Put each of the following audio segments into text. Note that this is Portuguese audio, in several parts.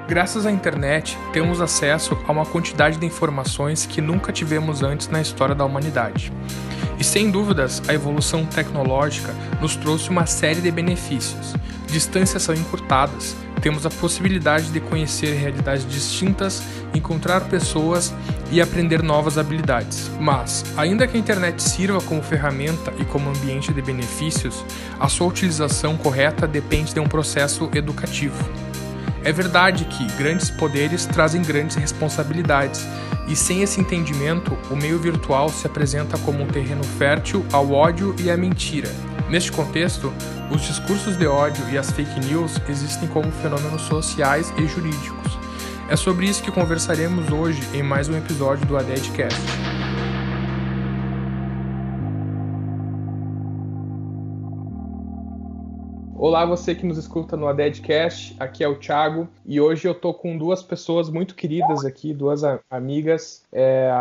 Graças à internet, temos acesso a uma quantidade de informações que nunca tivemos antes na história da humanidade. E sem dúvidas, a evolução tecnológica nos trouxe uma série de benefícios. Distâncias são encurtadas, temos a possibilidade de conhecer realidades distintas, encontrar pessoas e aprender novas habilidades. Mas, ainda que a internet sirva como ferramenta e como ambiente de benefícios, a sua utilização correta depende de um processo educativo. É verdade que grandes poderes trazem grandes responsabilidades, e sem esse entendimento, o meio virtual se apresenta como um terreno fértil ao ódio e à mentira. Neste contexto, os discursos de ódio e as fake news existem como fenômenos sociais e jurídicos. É sobre isso que conversaremos hoje em mais um episódio do ADEDcast. Olá, você que nos escuta no ADEDcast, aqui é o Thiago e hoje eu tô com duas pessoas muito queridas aqui, duas amigas,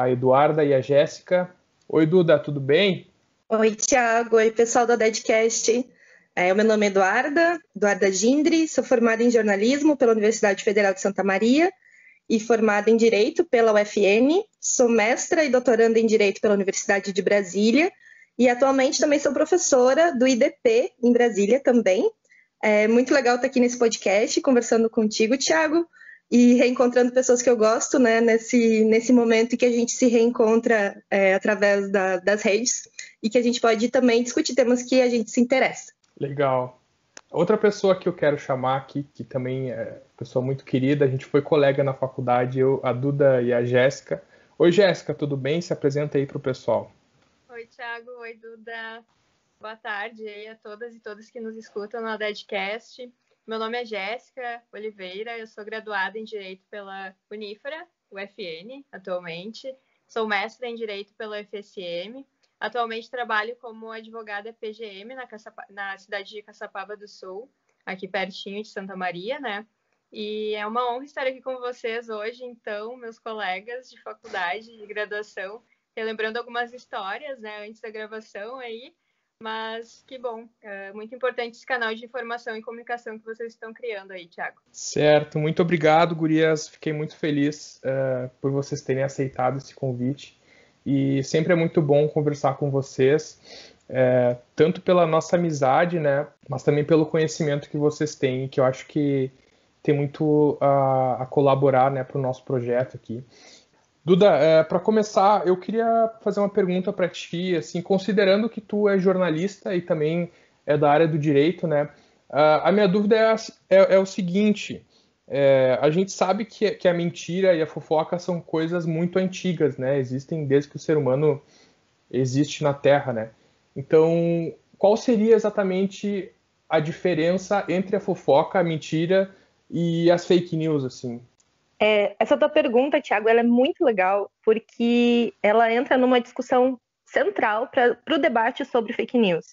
a Eduarda e a Jéssica. Oi, Duda, tudo bem? Oi, Thiago. Oi, pessoal do ADEDcast. O meu nome é Eduarda Gindri, sou formada em jornalismo pela Universidade Federal de Santa Maria e formada em Direito pela UFN, sou mestra e doutoranda em Direito pela Universidade de Brasília e atualmente também sou professora do IDP em Brasília também. É muito legal estar aqui nesse podcast, conversando contigo, Thiago, e reencontrando pessoas que eu gosto, né, nesse momento em que a gente se reencontra através das redes e que a gente pode também discutir temas que a gente se interessa. Legal. Outra pessoa que eu quero chamar aqui, que também é pessoa muito querida, a gente foi colega na faculdade, a Duda e a Jéssica. Oi, Jéssica, tudo bem? Se apresenta aí para o pessoal. Oi, Thiago. Oi, Duda. Boa tarde aí a todas e todos que nos escutam no ADEDcast. Meu nome é Jéssica Oliveira, eu sou graduada em Direito pela Unifra, UFN, atualmente. Sou mestra em Direito pela UFSM. Atualmente trabalho como advogada PGM na cidade de Caçapava do Sul, aqui pertinho de Santa Maria, né? E é uma honra estar aqui com vocês hoje, então, meus colegas de faculdade, de graduação, relembrando algumas histórias, né, antes da gravação aí, mas que bom, é muito importante esse canal de informação e comunicação que vocês estão criando aí, Thiago. Certo, muito obrigado, gurias, fiquei muito feliz por vocês terem aceitado esse convite e sempre é muito bom conversar com vocês, tanto pela nossa amizade, né, mas também pelo conhecimento que vocês têm, que eu acho que tem muito a colaborar, né, para o nosso projeto aqui. Duda, para começar, eu queria fazer uma pergunta para ti, assim, considerando que tu é jornalista e também é da área do direito, né? A minha dúvida é o seguinte: a gente sabe que a mentira e a fofoca são coisas muito antigas, né? Existem desde que o ser humano existe na Terra, né? Então, qual seria exatamente a diferença entre a fofoca, a mentira e as fake news, assim? Essa tua pergunta, Thiago, ela é muito legal porque ela entra numa discussão central para o debate sobre fake news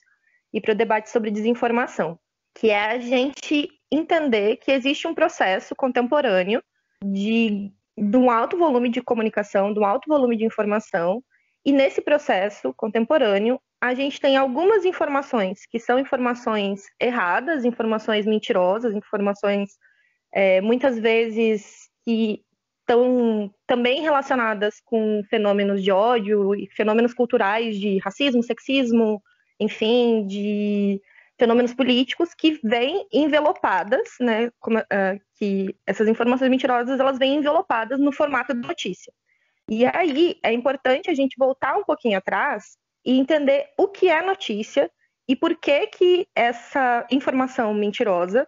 e para o debate sobre desinformação, que é a gente entender que existe um processo contemporâneo de um alto volume de comunicação, de um alto volume de informação, e nesse processo contemporâneo a gente tem algumas informações que são informações erradas, informações mentirosas, informações muitas vezes que estão também relacionadas com fenômenos de ódio e fenômenos culturais de racismo, sexismo, enfim, de fenômenos políticos que vêm envelopadas, né, que essas informações mentirosas elas vêm envelopadas no formato de notícia. E aí é importante a gente voltar um pouquinho atrás e entender o que é notícia e por que essa informação mentirosa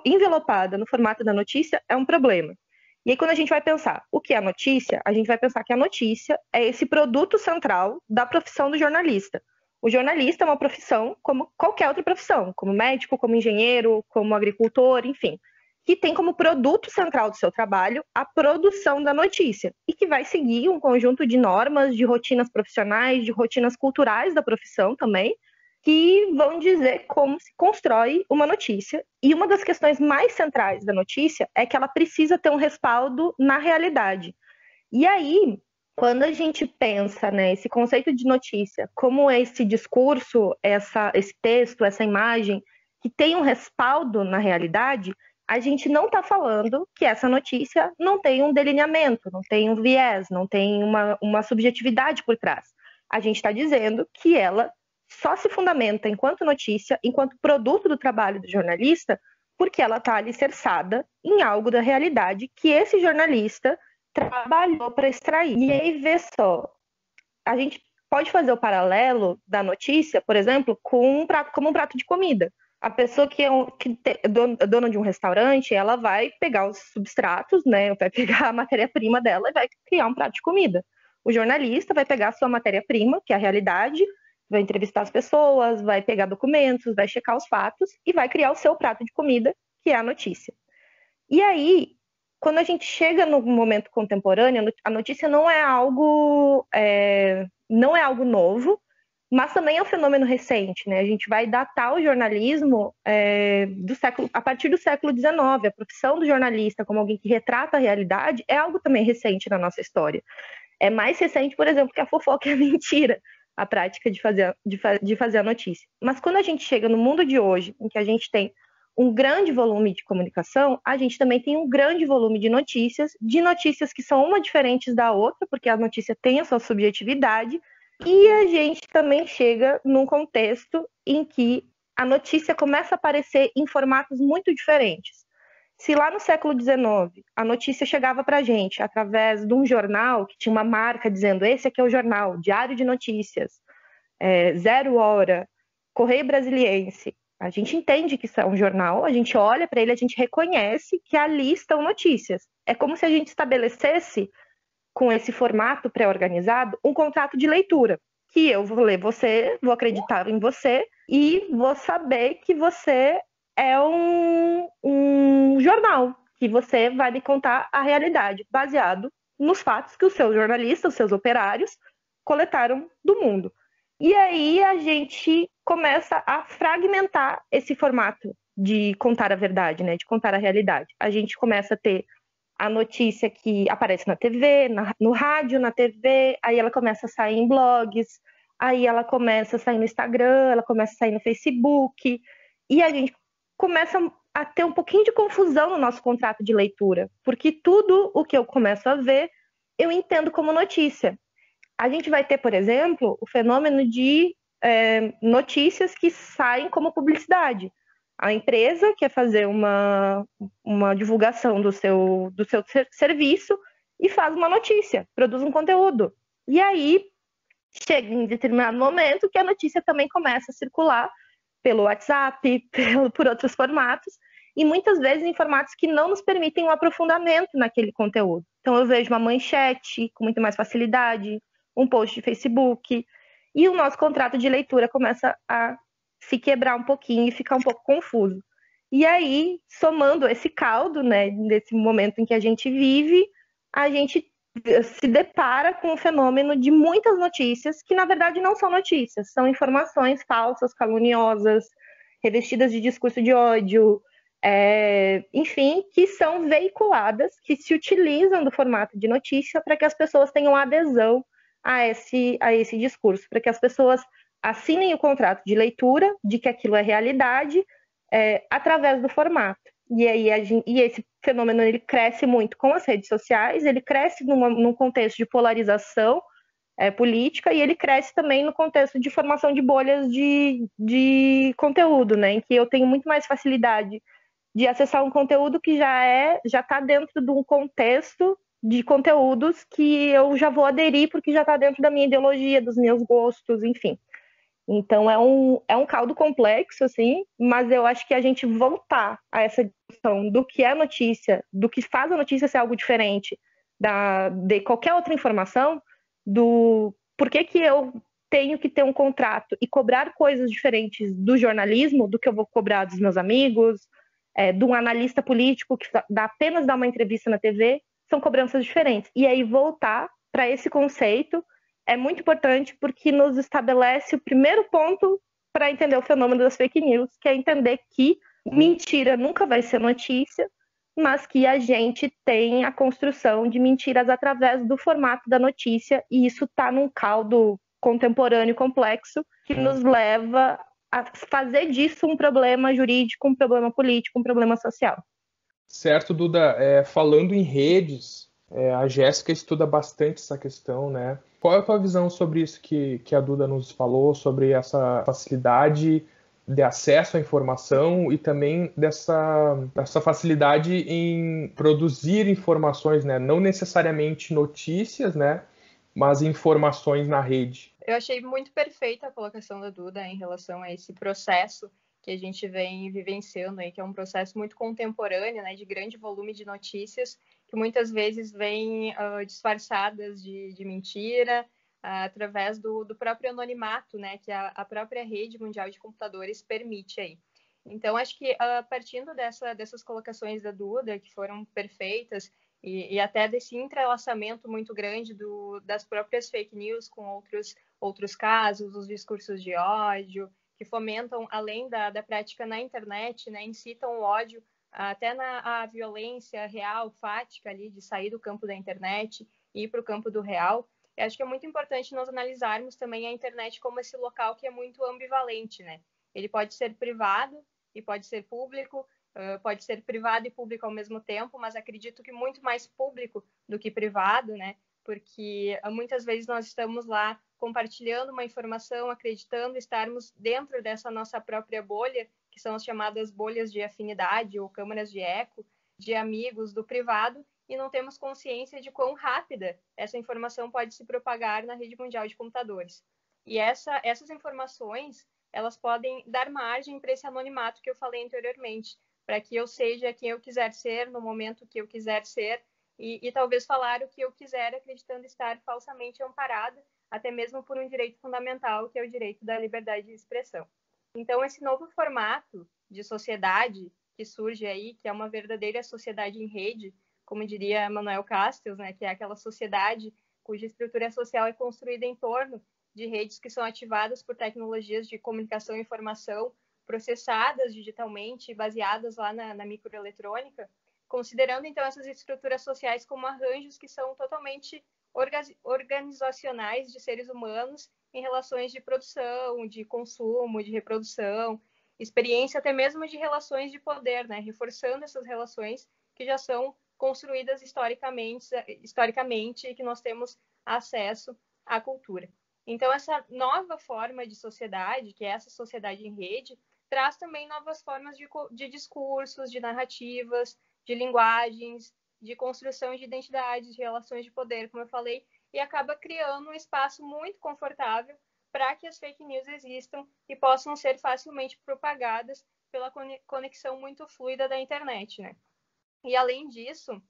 envelopada no formato da notícia é um problema. E aí, quando a gente vai pensar o que é a notícia, a gente vai pensar que a notícia é esse produto central da profissão do jornalista. O jornalista é uma profissão como qualquer outra profissão, como médico, como engenheiro, como agricultor, enfim, que tem como produto central do seu trabalho a produção da notícia e que vai seguir um conjunto de normas, de rotinas profissionais, de rotinas culturais da profissão também, que vão dizer como se constrói uma notícia. E uma das questões mais centrais da notícia é que ela precisa ter um respaldo na realidade. E aí, quando a gente pensa, né, esse conceito de notícia, como esse discurso, esse texto, essa imagem, que tem um respaldo na realidade, a gente não está falando que essa notícia não tem um delineamento, não tem um viés, não tem uma subjetividade por trás. A gente está dizendo que ela só se fundamenta enquanto notícia, enquanto produto do trabalho do jornalista, porque ela está alicerçada em algo da realidade que esse jornalista trabalhou para extrair. E aí, vê só, a gente pode fazer o paralelo da notícia, por exemplo, como um prato de comida. A pessoa que é dona de um restaurante, ela vai pegar os substratos, né? Vai pegar a matéria-prima dela e vai criar um prato de comida. O jornalista vai pegar a sua matéria-prima, que é a realidade, vai entrevistar as pessoas, vai pegar documentos, vai checar os fatos e vai criar o seu prato de comida, que é a notícia. E aí, quando a gente chega no momento contemporâneo, a notícia não é algo novo, mas também é um fenômeno recente, né? A gente vai datar o jornalismo a partir do século XIX. A profissão do jornalista, como alguém que retrata a realidade, é algo também recente na nossa história. É mais recente, por exemplo, que a fofoca e a mentira, a prática de fazer a notícia. Mas quando a gente chega no mundo de hoje, em que a gente tem um grande volume de comunicação, a gente também tem um grande volume de notícias que são uma diferentes da outra, porque a notícia tem a sua subjetividade, e a gente também chega num contexto em que a notícia começa a aparecer em formatos muito diferentes. Se lá no século XIX a notícia chegava para a gente através de um jornal que tinha uma marca dizendo esse aqui é o jornal, Diário de Notícias, Zero Hora, Correio Brasiliense, a gente entende que isso é um jornal, a gente olha para ele, a gente reconhece que ali estão notícias. É como se a gente estabelecesse, com esse formato pré-organizado, um contrato de leitura, que eu vou ler você, vou acreditar em você e vou saber que você é um jornal, que você vai me contar a realidade, baseado nos fatos que os seus jornalistas, os seus operários, coletaram do mundo. E aí a gente começa a fragmentar esse formato de contar a verdade, né? De contar a realidade. A gente começa a ter a notícia que aparece na TV, no rádio, na TV, aí ela começa a sair em blogs, aí ela começa a sair no Instagram, ela começa a sair no Facebook, e a gente começa a ter um pouquinho de confusão no nosso contrato de leitura, porque tudo o que eu começo a ver, eu entendo como notícia. A gente vai ter, por exemplo, o fenômeno de notícias que saem como publicidade. A empresa quer fazer uma divulgação do seu serviço e faz uma notícia, produz um conteúdo. E aí, chega em determinado momento que a notícia também começa a circular pelo WhatsApp, por outros formatos, e muitas vezes em formatos que não nos permitem um aprofundamento naquele conteúdo. Então eu vejo uma manchete com muito mais facilidade, um post de Facebook, e o nosso contrato de leitura começa a se quebrar um pouquinho e ficar um pouco confuso. E aí, somando esse caldo, né, nesse momento em que a gente vive, a gente se depara com o fenômeno de muitas notícias que, na verdade, não são notícias, são informações falsas, caluniosas, revestidas de discurso de ódio, enfim, que são veiculadas, que se utilizam do formato de notícia para que as pessoas tenham adesão a esse discurso, para que as pessoas assinem o contrato de leitura de que aquilo é realidade através do formato. E aí esse fenômeno ele cresce muito com as redes sociais, ele cresce num contexto de polarização política e ele cresce também no contexto de formação de bolhas de conteúdo, né, em que eu tenho muito mais facilidade de acessar um conteúdo que já está dentro de um contexto de conteúdos que eu já vou aderir porque já está dentro da minha ideologia, dos meus gostos, enfim. Então é um caldo complexo, assim, mas eu acho que a gente voltar a essa discussão do que é notícia, do que faz a notícia ser algo diferente de qualquer outra informação, do por que eu tenho que ter um contrato e cobrar coisas diferentes do jornalismo do que eu vou cobrar dos meus amigos, de um analista político que apenas dá uma entrevista na TV, são cobranças diferentes. E aí voltar para esse conceito é muito importante porque nos estabelece o primeiro ponto para entender o fenômeno das fake news, que é entender que mentira nunca vai ser notícia, mas que a gente tem a construção de mentiras através do formato da notícia, e isso está num caldo contemporâneo complexo que nos leva a fazer disso um problema jurídico, um problema político, um problema social. Certo, Duda. Falando em redes, a Jéssica estuda bastante essa questão, né? Qual é a tua visão sobre isso que a Duda nos falou, sobre essa facilidade de acesso à informação e também dessa facilidade em produzir informações, né? Não necessariamente notícias, né? Mas informações na rede. Eu achei muito perfeita a colocação da Duda em relação a esse processo que a gente vem vivenciando aí, que é um processo muito contemporâneo, né, de grande volume de notícias, que muitas vezes vêm disfarçadas de mentira, através do próprio anonimato, né, que a própria rede mundial de computadores permite aí. Então, acho que partindo dessas colocações da Duda, que foram perfeitas, e até desse entrelaçamento muito grande das próprias fake news com outros casos, os discursos de ódio, que fomentam, além da prática na internet, né, incitam o ódio até a violência real, fática ali, de sair do campo da internet e ir para o campo do real. Eu acho que é muito importante nós analisarmos também a internet como esse local que é muito ambivalente, né? Ele pode ser privado e pode ser público, pode ser privado e público ao mesmo tempo, mas acredito que muito mais público do que privado, né? Porque muitas vezes nós estamos lá compartilhando uma informação, acreditando estarmos dentro dessa nossa própria bolha, que são as chamadas bolhas de afinidade ou câmaras de eco, de amigos do privado, e não temos consciência de quão rápida essa informação pode se propagar na rede mundial de computadores. E essas informações, elas podem dar margem para esse anonimato que eu falei anteriormente, para que eu seja quem eu quiser ser, no momento que eu quiser ser, e talvez falar o que eu quiser, acreditando estar falsamente amparada, até mesmo por um direito fundamental, que é o direito da liberdade de expressão. Então, esse novo formato de sociedade que surge aí, que é uma verdadeira sociedade em rede, como diria Manuel Castells, né, que é aquela sociedade cuja estrutura social é construída em torno de redes que são ativadas por tecnologias de comunicação e informação, processadas digitalmente, baseadas lá na microeletrônica, considerando então essas estruturas sociais como arranjos que são totalmente organizacionais de seres humanos em relações de produção, de consumo, de reprodução, experiência até mesmo de relações de poder, né? Reforçando essas relações que já são construídas historicamente e que nós temos acesso à cultura. Então, essa nova forma de sociedade, que é essa sociedade em rede, traz também novas formas de discursos, de narrativas, de linguagens, de construção de identidades, de relações de poder, como eu falei, e acaba criando um espaço muito confortável para que as fake news existam e possam ser facilmente propagadas pela conexão muito fluida da internet, né? E além disso,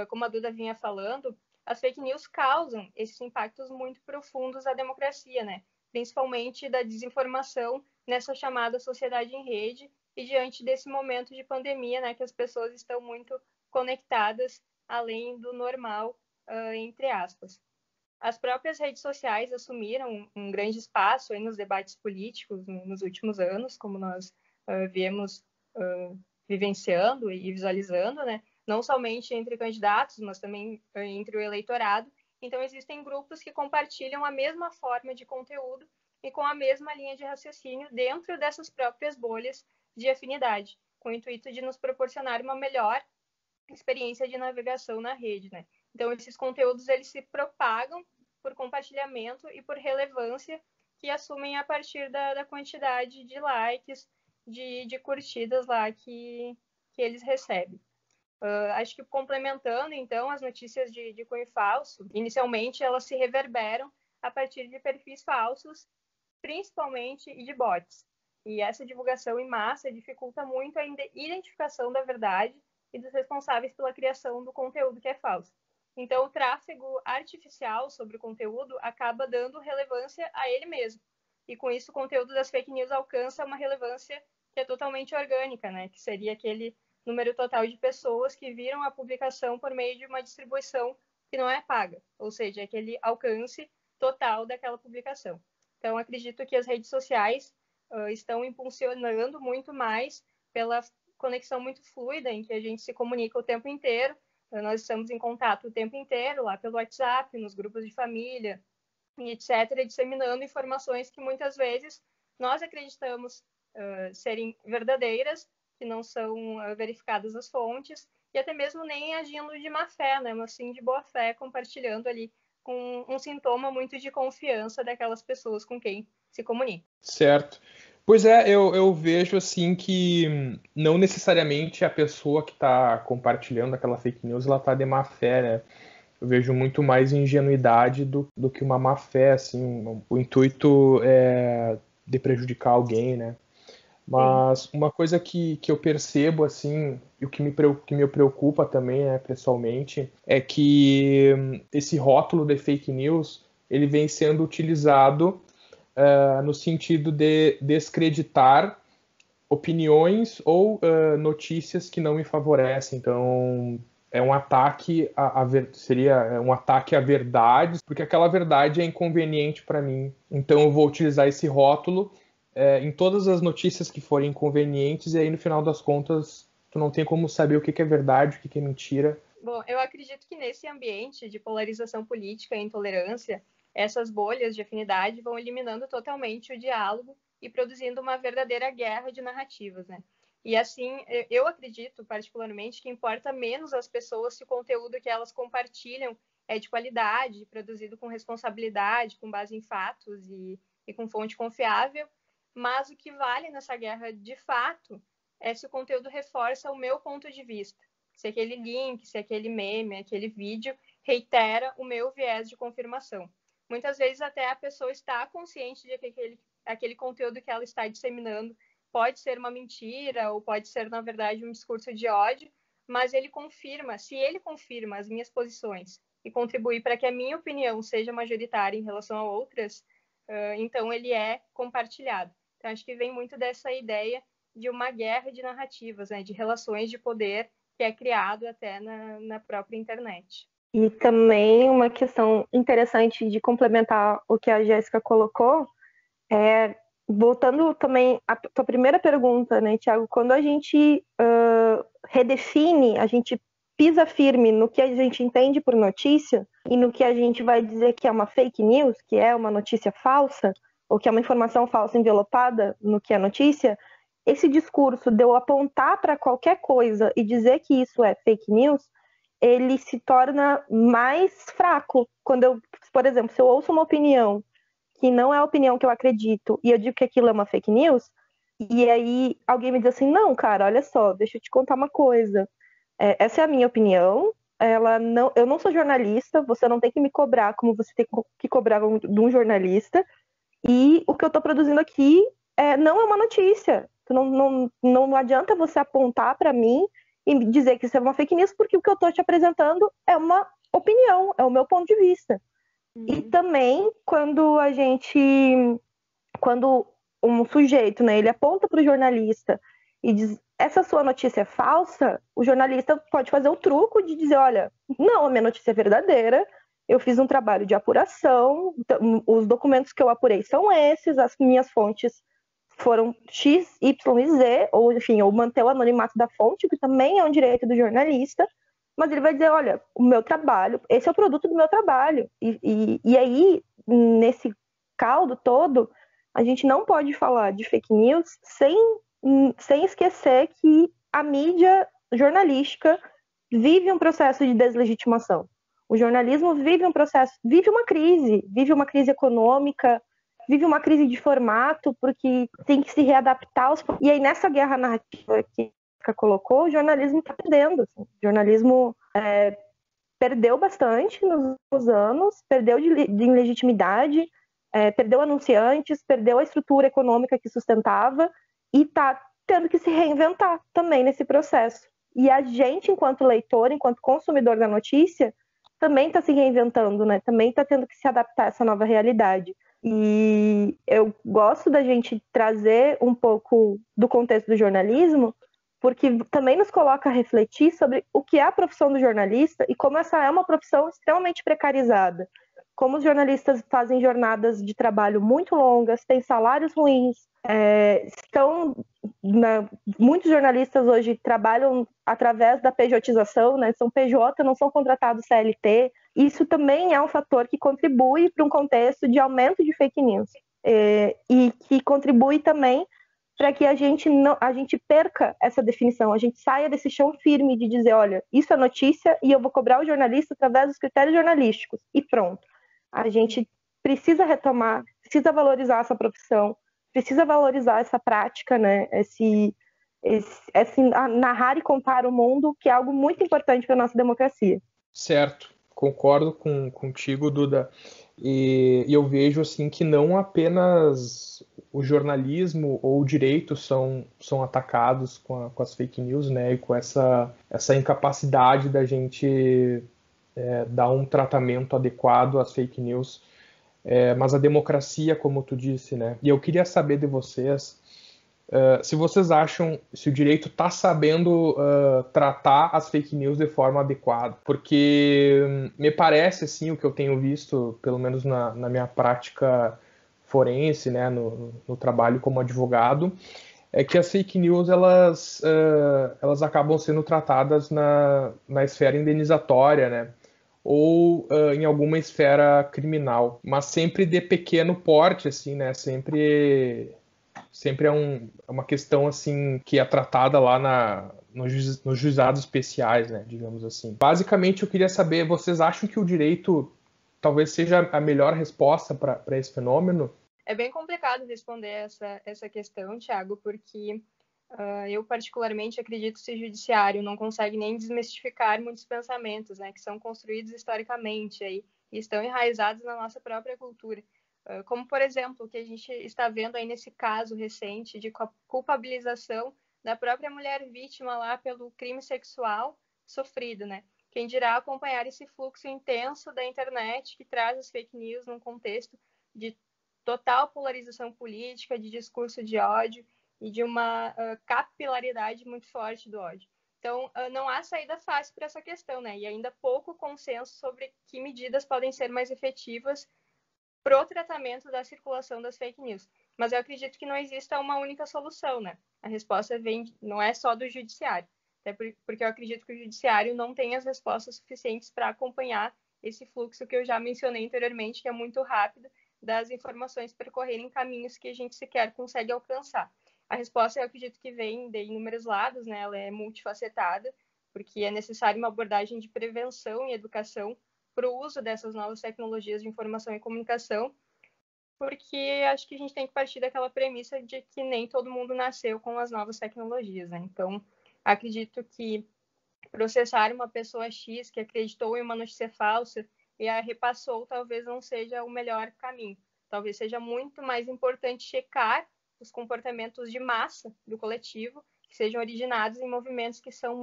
como a Duda vinha falando, as fake news causam esses impactos muito profundos à democracia, né? Principalmente da desinformação nessa chamada sociedade em rede e diante desse momento de pandemia, né, que as pessoas estão muito conectadas além do normal, entre aspas. As próprias redes sociais assumiram um grande espaço aí nos debates políticos nos últimos anos, como nós viemos vivenciando e visualizando, né? Não somente entre candidatos, mas também entre o eleitorado. Então, existem grupos que compartilham a mesma forma de conteúdo e com a mesma linha de raciocínio dentro dessas próprias bolhas de afinidade, com o intuito de nos proporcionar uma melhor experiência de navegação na rede, né? Então, esses conteúdos, eles se propagam por compartilhamento e por relevância que assumem a partir da quantidade de likes, de curtidas lá que eles recebem. Acho que complementando, então, as notícias de cunho falso, inicialmente elas se reverberam a partir de perfis falsos, principalmente e de bots. E essa divulgação em massa dificulta muito a identificação da verdade e dos responsáveis pela criação do conteúdo que é falso. Então, o tráfego artificial sobre o conteúdo acaba dando relevância a ele mesmo. E com isso, o conteúdo das fake news alcança uma relevância que é totalmente orgânica, né? Que seria aquele número total de pessoas que viram a publicação por meio de uma distribuição que não é paga, ou seja, aquele alcance total daquela publicação. Então, acredito que as redes sociais estão impulsionando muito mais pela conexão muito fluida, em que a gente se comunica o tempo inteiro, nós estamos em contato o tempo inteiro, lá pelo WhatsApp, nos grupos de família, e etc., disseminando informações que muitas vezes nós acreditamos serem verdadeiras, que não são verificadas as fontes, e até mesmo nem agindo de má fé, né? Mas sim de boa fé, compartilhando ali com um sintoma muito de confiança daquelas pessoas com quem se comunica. Certo. Pois é, eu vejo assim que não necessariamente a pessoa que está compartilhando aquela fake news ela está de má fé, né? Eu vejo muito mais ingenuidade do que uma má fé, assim, o intuito é de prejudicar alguém, né? Mas uma coisa que eu percebo, assim, e o que me preocupa também, né, pessoalmente, é que esse rótulo de fake news, ele vem sendo utilizado no sentido de descreditar opiniões ou notícias que não me favorecem. Então, é um ataque seria um ataque à verdade, porque aquela verdade é inconveniente para mim. Então, eu vou utilizar esse rótulo em todas as notícias que forem inconvenientes, e aí no final das contas tu não tem como saber o que é verdade, o que é mentira. Bom, eu acredito que nesse ambiente de polarização política e intolerância, essas bolhas de afinidade vão eliminando totalmente o diálogo e produzindo uma verdadeira guerra de narrativas, né? E assim, eu acredito particularmente que importa menos às pessoas se o conteúdo que elas compartilham é de qualidade, produzido com responsabilidade, com base em fatos e com fonte confiável, mas o que vale nessa guerra de fato é se o conteúdo reforça o meu ponto de vista, se aquele link, se aquele meme, aquele vídeo reitera o meu viés de confirmação. Muitas vezes até a pessoa está consciente de que aquele conteúdo que ela está disseminando pode ser uma mentira ou pode ser, na verdade, um discurso de ódio, mas ele confirma, se ele confirma as minhas posições e contribui para que a minha opinião seja majoritária em relação a outras, então ele é compartilhado. Então, acho que vem muito dessa ideia de uma guerra de narrativas, né, de relações de poder que é criado até na própria internet. E também uma questão interessante de complementar o que a Jéssica colocou, voltando também à tua primeira pergunta, né, Thiago, quando a gente redefine, a gente pisa firme no que a gente entende por notícia e no que a gente vai dizer que é uma fake news, que é uma notícia falsa, ou que é uma informação falsa envelopada no que é notícia, esse discurso de eu apontar para qualquer coisa e dizer que isso é fake news, ele se torna mais fraco. Quando eu, por exemplo, se eu ouço uma opinião que não é a opinião que eu acredito e eu digo que aquilo é uma fake news, e aí alguém me diz assim, não, cara, olha só, deixa eu te contar uma coisa. Essa é a minha opinião, eu não sou jornalista, você não tem que me cobrar como você tem que cobrar de um jornalista, e o que eu estou produzindo aqui não é uma notícia. Não adianta você apontar para mim e dizer que isso é uma fake news, porque o que eu estou te apresentando é uma opinião, é o meu ponto de vista. E também, quando um sujeito, né, ele aponta para o jornalista e diz, essa sua notícia é falsa, o jornalista pode fazer o truco de dizer, olha, não, a minha notícia é verdadeira, eu fiz um trabalho de apuração, os documentos que eu apurei são esses, as minhas fontes foram X, Y e Z, ou enfim, ou manter o anonimato da fonte, que também é um direito do jornalista, mas ele vai dizer, olha, o meu trabalho, esse é o produto do meu trabalho. E aí, nesse caldo todo, a gente não pode falar de fake news sem esquecer que a mídia jornalística vive um processo de deslegitimação. O jornalismo vive uma crise econômica, vive uma crise de formato, porque tem que se readaptar. E aí, nessa guerra narrativa que a colocou, o jornalismo está perdendo. Assim. O jornalismo perdeu bastante nos últimos anos, perdeu de legitimidade, perdeu anunciantes, perdeu a estrutura econômica que sustentava e está tendo que se reinventar também nesse processo. E a gente, enquanto leitor, enquanto consumidor da notícia, também está se reinventando, né? Também está tendo que se adaptar a essa nova realidade. E eu gosto da gente trazer um pouco do contexto do jornalismo, porque também nos coloca a refletir sobre o que é a profissão do jornalista e como essa é uma profissão extremamente precarizada. Como os jornalistas fazem jornadas de trabalho muito longas, têm salários ruins, muitos jornalistas hoje trabalham através da pejotização, né? São PJ, não são contratados CLT. Isso também é um fator que contribui para um contexto de aumento de fake news e que contribui também para que a gente perca essa definição, a gente saia desse chão firme de dizer, olha, isso é notícia e eu vou cobrar o jornalista através dos critérios jornalísticos, e pronto. A gente precisa retomar, precisa valorizar essa profissão, precisa valorizar essa prática, né? Esse narrar e contar o mundo, que é algo muito importante para a nossa democracia. Certo, concordo contigo, Duda. E eu vejo assim que não apenas o jornalismo ou o direito são atacados com as fake news, né? E com essa incapacidade da gente dar um tratamento adequado às fake news, mas a democracia, como tu disse, né? E eu queria saber de vocês se vocês acham, se o direito está sabendo tratar as fake news de forma adequada. Porque me parece, assim, o que eu tenho visto, pelo menos na minha prática forense, né, no trabalho como advogado, é que as fake news elas acabam sendo tratadas na esfera indenizatória, né? Ou em alguma esfera criminal, mas sempre de pequeno porte, assim, né? Sempre é uma questão assim que é tratada lá nos juizados especiais, né, digamos assim. Basicamente, eu queria saber, vocês acham que o direito talvez seja a melhor resposta para esse fenômeno? É bem complicado responder essa questão, Thiago, porque eu particularmente acredito que o judiciário não consegue nem desmistificar muitos pensamentos, né, que são construídos historicamente aí, e estão enraizados na nossa própria cultura. Como, por exemplo, o que a gente está vendo aí nesse caso recente de culpabilização da própria mulher vítima lá pelo crime sexual sofrido, né? Quem dirá acompanhar esse fluxo intenso da internet que traz as fake news num contexto de total polarização política, de discurso de ódio e de uma capilaridade muito forte do ódio. Então, não há saída fácil para essa questão, né? E ainda pouco consenso sobre que medidas podem ser mais efetivas para o tratamento da circulação das fake news. Mas eu acredito que não exista uma única solução, né? A resposta não é só do judiciário, até porque eu acredito que o judiciário não tem as respostas suficientes para acompanhar esse fluxo que eu já mencionei anteriormente, que é muito rápido, das informações percorrerem caminhos que a gente sequer consegue alcançar. A resposta, eu acredito que vem de inúmeros lados, né? Ela é multifacetada, porque é necessário uma abordagem de prevenção e educação para o uso dessas novas tecnologias de informação e comunicação, porque acho que a gente tem que partir daquela premissa de que nem todo mundo nasceu com as novas tecnologias, né? Então, acredito que processar uma pessoa X que acreditou em uma notícia falsa e a repassou talvez não seja o melhor caminho. Talvez seja muito mais importante checar os comportamentos de massa do coletivo, que sejam originados em movimentos que são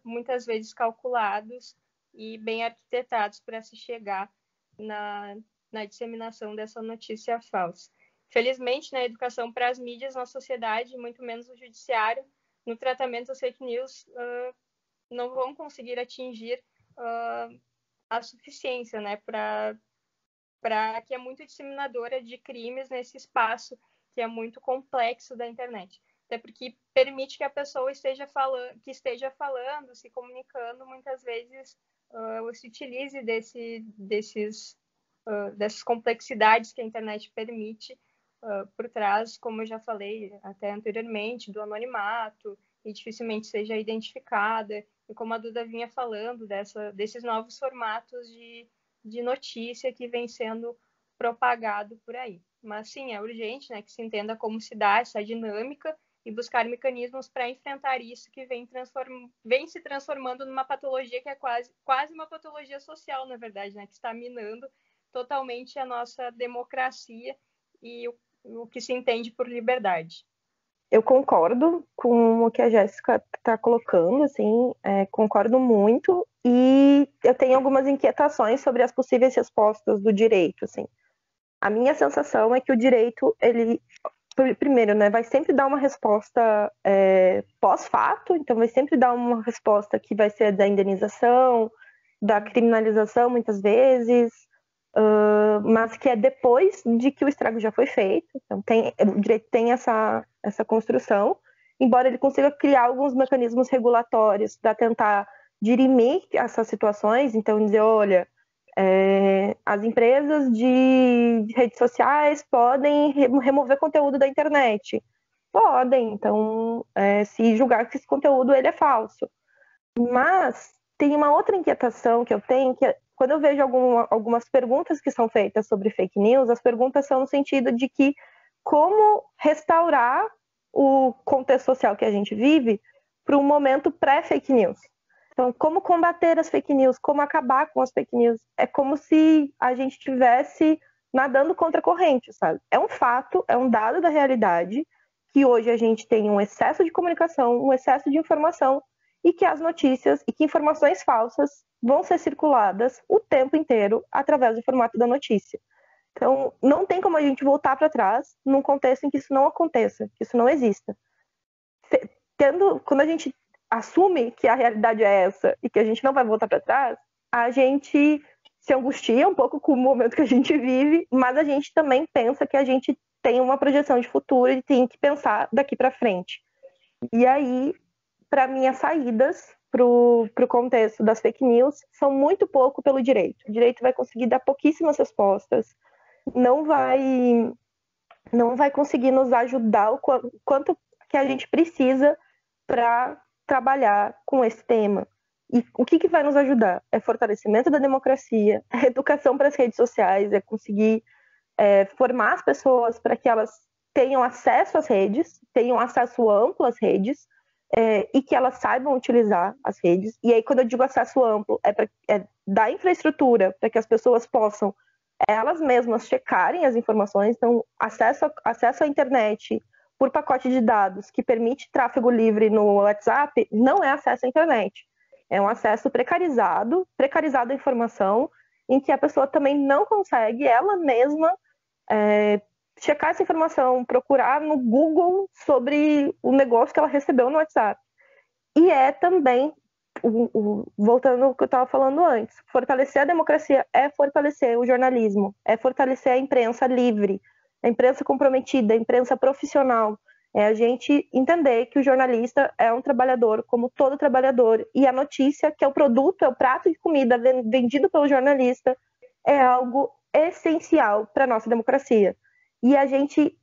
muitas vezes calculados e bem arquitetados para se chegar na disseminação dessa notícia falsa. Felizmente, na educação para as mídias, na sociedade, muito menos o judiciário, no tratamento das fake news, não vão conseguir atingir a suficiência, né, para que é muito disseminadora de crimes nesse espaço que é muito complexo da internet. Até porque permite que a pessoa esteja falando, se comunicando, muitas vezes se utilize dessas complexidades que a internet permite por trás, como eu já falei até anteriormente, do anonimato, e dificilmente seja identificada, e como a Duda vinha falando, desses novos formatos de notícia que vem sendo propagado por aí. Mas sim, é urgente, né, que se entenda como se dá essa dinâmica e buscar mecanismos para enfrentar isso que vem se transformando numa patologia que é quase uma patologia social, na verdade, né, que está minando totalmente a nossa democracia e o que se entende por liberdade. Eu concordo com o que a Jéssica está colocando, assim, concordo muito, e eu tenho algumas inquietações sobre as possíveis respostas do direito, assim. A minha sensação é que o direito, ele, primeiro, né, vai sempre dar uma resposta pós-fato, então vai sempre dar uma resposta que vai ser da indenização, da criminalização, muitas vezes, mas que é depois de que o estrago já foi feito. Então, o direito tem essa construção, embora ele consiga criar alguns mecanismos regulatórios para tentar dirimir essas situações, então dizer, olha, as empresas de redes sociais podem remover conteúdo da internet, Podem, então, se julgar que esse conteúdo ele é falso. Mas tem uma outra inquietação que eu tenho, que quando eu vejo algumas perguntas que são feitas sobre fake news, as perguntas são no sentido de que como restaurar o contexto social que a gente vive para um momento pré-fake news. Então, como combater as fake news, como acabar com as fake news. É como se a gente estivesse nadando contra a corrente, sabe? É um fato, é um dado da realidade, que hoje a gente tem um excesso de comunicação, um excesso de informação, e que as notícias e que informações falsas vão ser circuladas o tempo inteiro através do formato da notícia. Então, não tem como a gente voltar para trás num contexto em que isso não aconteça, que isso não exista. Quando a gente assume que a realidade é essa e que a gente não vai voltar para trás, a gente se angustia um pouco com o momento que a gente vive, mas a gente também pensa que a gente tem uma projeção de futuro e tem que pensar daqui para frente. E aí, para mim, as saídas para o contexto das fake news são muito pouco pelo direito. O direito vai conseguir dar pouquíssimas respostas, não vai conseguir nos ajudar o quanto que a gente precisa para trabalhar com esse tema. E o que vai nos ajudar? É fortalecimento da democracia, é educação para as redes sociais, é conseguir formar as pessoas para que elas tenham acesso às redes, tenham acesso amplo às redes, e que elas saibam utilizar as redes. E aí, quando eu digo acesso amplo, é dar infraestrutura para que as pessoas possam elas mesmas checarem as informações. Então, acesso à internet por pacote de dados que permite tráfego livre no WhatsApp não é acesso à internet. É um acesso precarizado à informação, em que a pessoa também não consegue ela mesma checar essa informação, procurar no Google sobre o negócio que ela recebeu no WhatsApp. E é também, voltando ao que eu estava falando antes, fortalecer a democracia é fortalecer o jornalismo, é fortalecer a imprensa livre, a imprensa comprometida, a imprensa profissional. É a gente entender que o jornalista é um trabalhador como todo trabalhador, e a notícia, que é o produto, é o prato de comida vendido pelo jornalista, é algo essencial para a nossa democracia. E a gente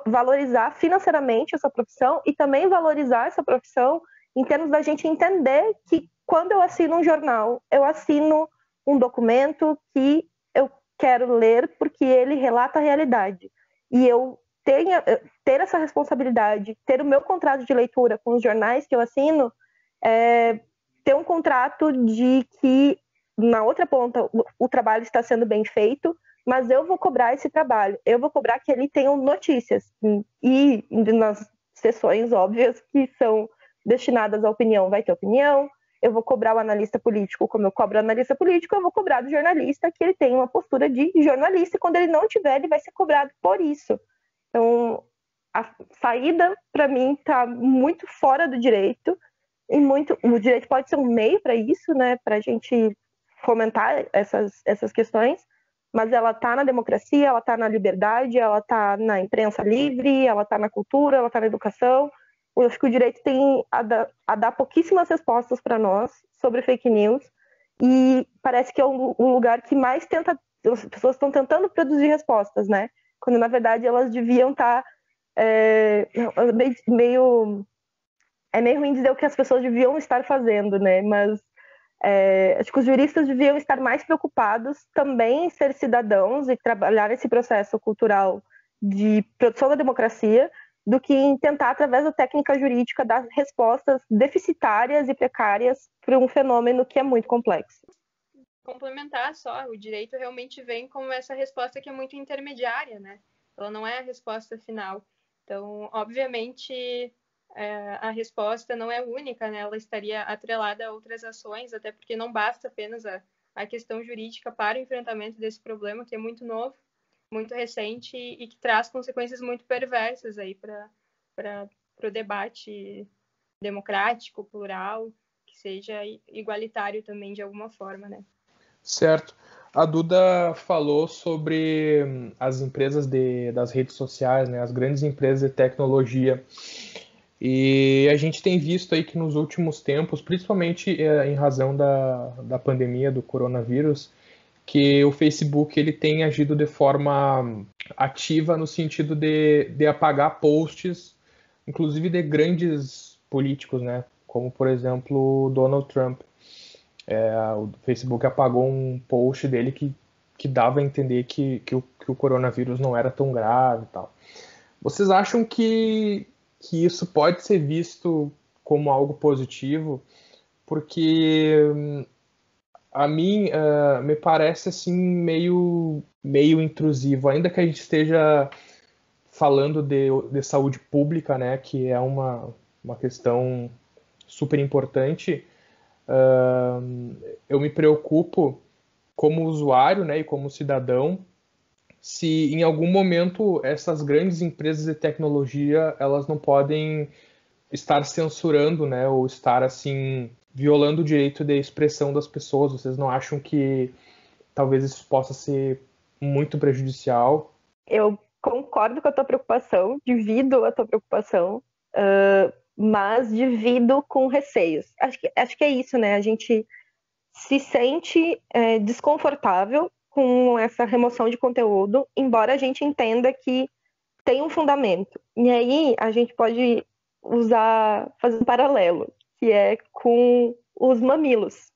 valorizar financeiramente essa profissão e também valorizar essa profissão em termos da gente entender que quando eu assino um jornal, eu assino um documento que eu quero ler porque ele relata a realidade. E eu ter essa responsabilidade, ter o meu contrato de leitura com os jornais que eu assino, ter um contrato de que, na outra ponta, o trabalho está sendo bem feito, mas eu vou cobrar esse trabalho, eu vou cobrar que ele tenha notícias, e nas sessões óbvias que são destinadas à opinião, vai ter opinião. Eu vou cobrar o analista político como eu cobro o analista político, eu vou cobrar do jornalista que ele tenha uma postura de jornalista, e quando ele não tiver, ele vai ser cobrado por isso. Então, a saída, para mim, está muito fora do direito, e o direito pode ser um meio para isso, né, para a gente fomentar essas questões, mas ela está na democracia, ela está na liberdade, ela está na imprensa livre, ela está na cultura, ela está na educação. Eu acho que o direito tem a dar pouquíssimas respostas para nós sobre fake news, e parece que é um lugar que mais as pessoas estão tentando produzir respostas, né? Quando, na verdade, elas deviam estar... É meio ruim dizer o que as pessoas deviam estar fazendo, né? Mas acho que os juristas deviam estar mais preocupados também em ser cidadãos e trabalhar esse processo cultural de produção da democracia, do que em tentar, através da técnica jurídica, dar respostas deficitárias e precárias para um fenômeno que é muito complexo. Complementar só, o direito realmente vem como essa resposta que é muito intermediária, né? Ela não é a resposta final. Então, obviamente, a resposta não é única, né? Ela estaria atrelada a outras ações, até porque não basta apenas a questão jurídica para o enfrentamento desse problema, que é muito novo, muito recente e que traz consequências muito perversas aí para o debate democrático, plural, que seja igualitário também de alguma forma, né? Certo. A Duda falou sobre as empresas das redes sociais, né, as grandes empresas de tecnologia. E a gente tem visto aí que nos últimos tempos, principalmente em razão da pandemia do coronavírus, que o Facebook ele tem agido de forma ativa no sentido de apagar posts inclusive de grandes políticos, né? Como, por exemplo, Donald Trump. O Facebook apagou um post dele que dava a entender que o coronavírus não era tão grave e tal. Vocês acham que isso pode ser visto como algo positivo? Porque a mim me parece assim meio intrusivo, ainda que a gente esteja falando de saúde pública, né, que é uma questão super importante. Eu me preocupo como usuário, né, e como cidadão, se em algum momento essas grandes empresas de tecnologia elas não podem estar censurando, né, ou estar assim violando o direito de expressão das pessoas. Vocês não acham que talvez isso possa ser muito prejudicial? Eu concordo com a tua preocupação, divido a tua preocupação, mas divido com receios. Acho que é isso, né? A gente se sente desconfortável com essa remoção de conteúdo, embora a gente entenda que tem um fundamento. E aí a gente pode fazer um paralelo, que é com os mamilos.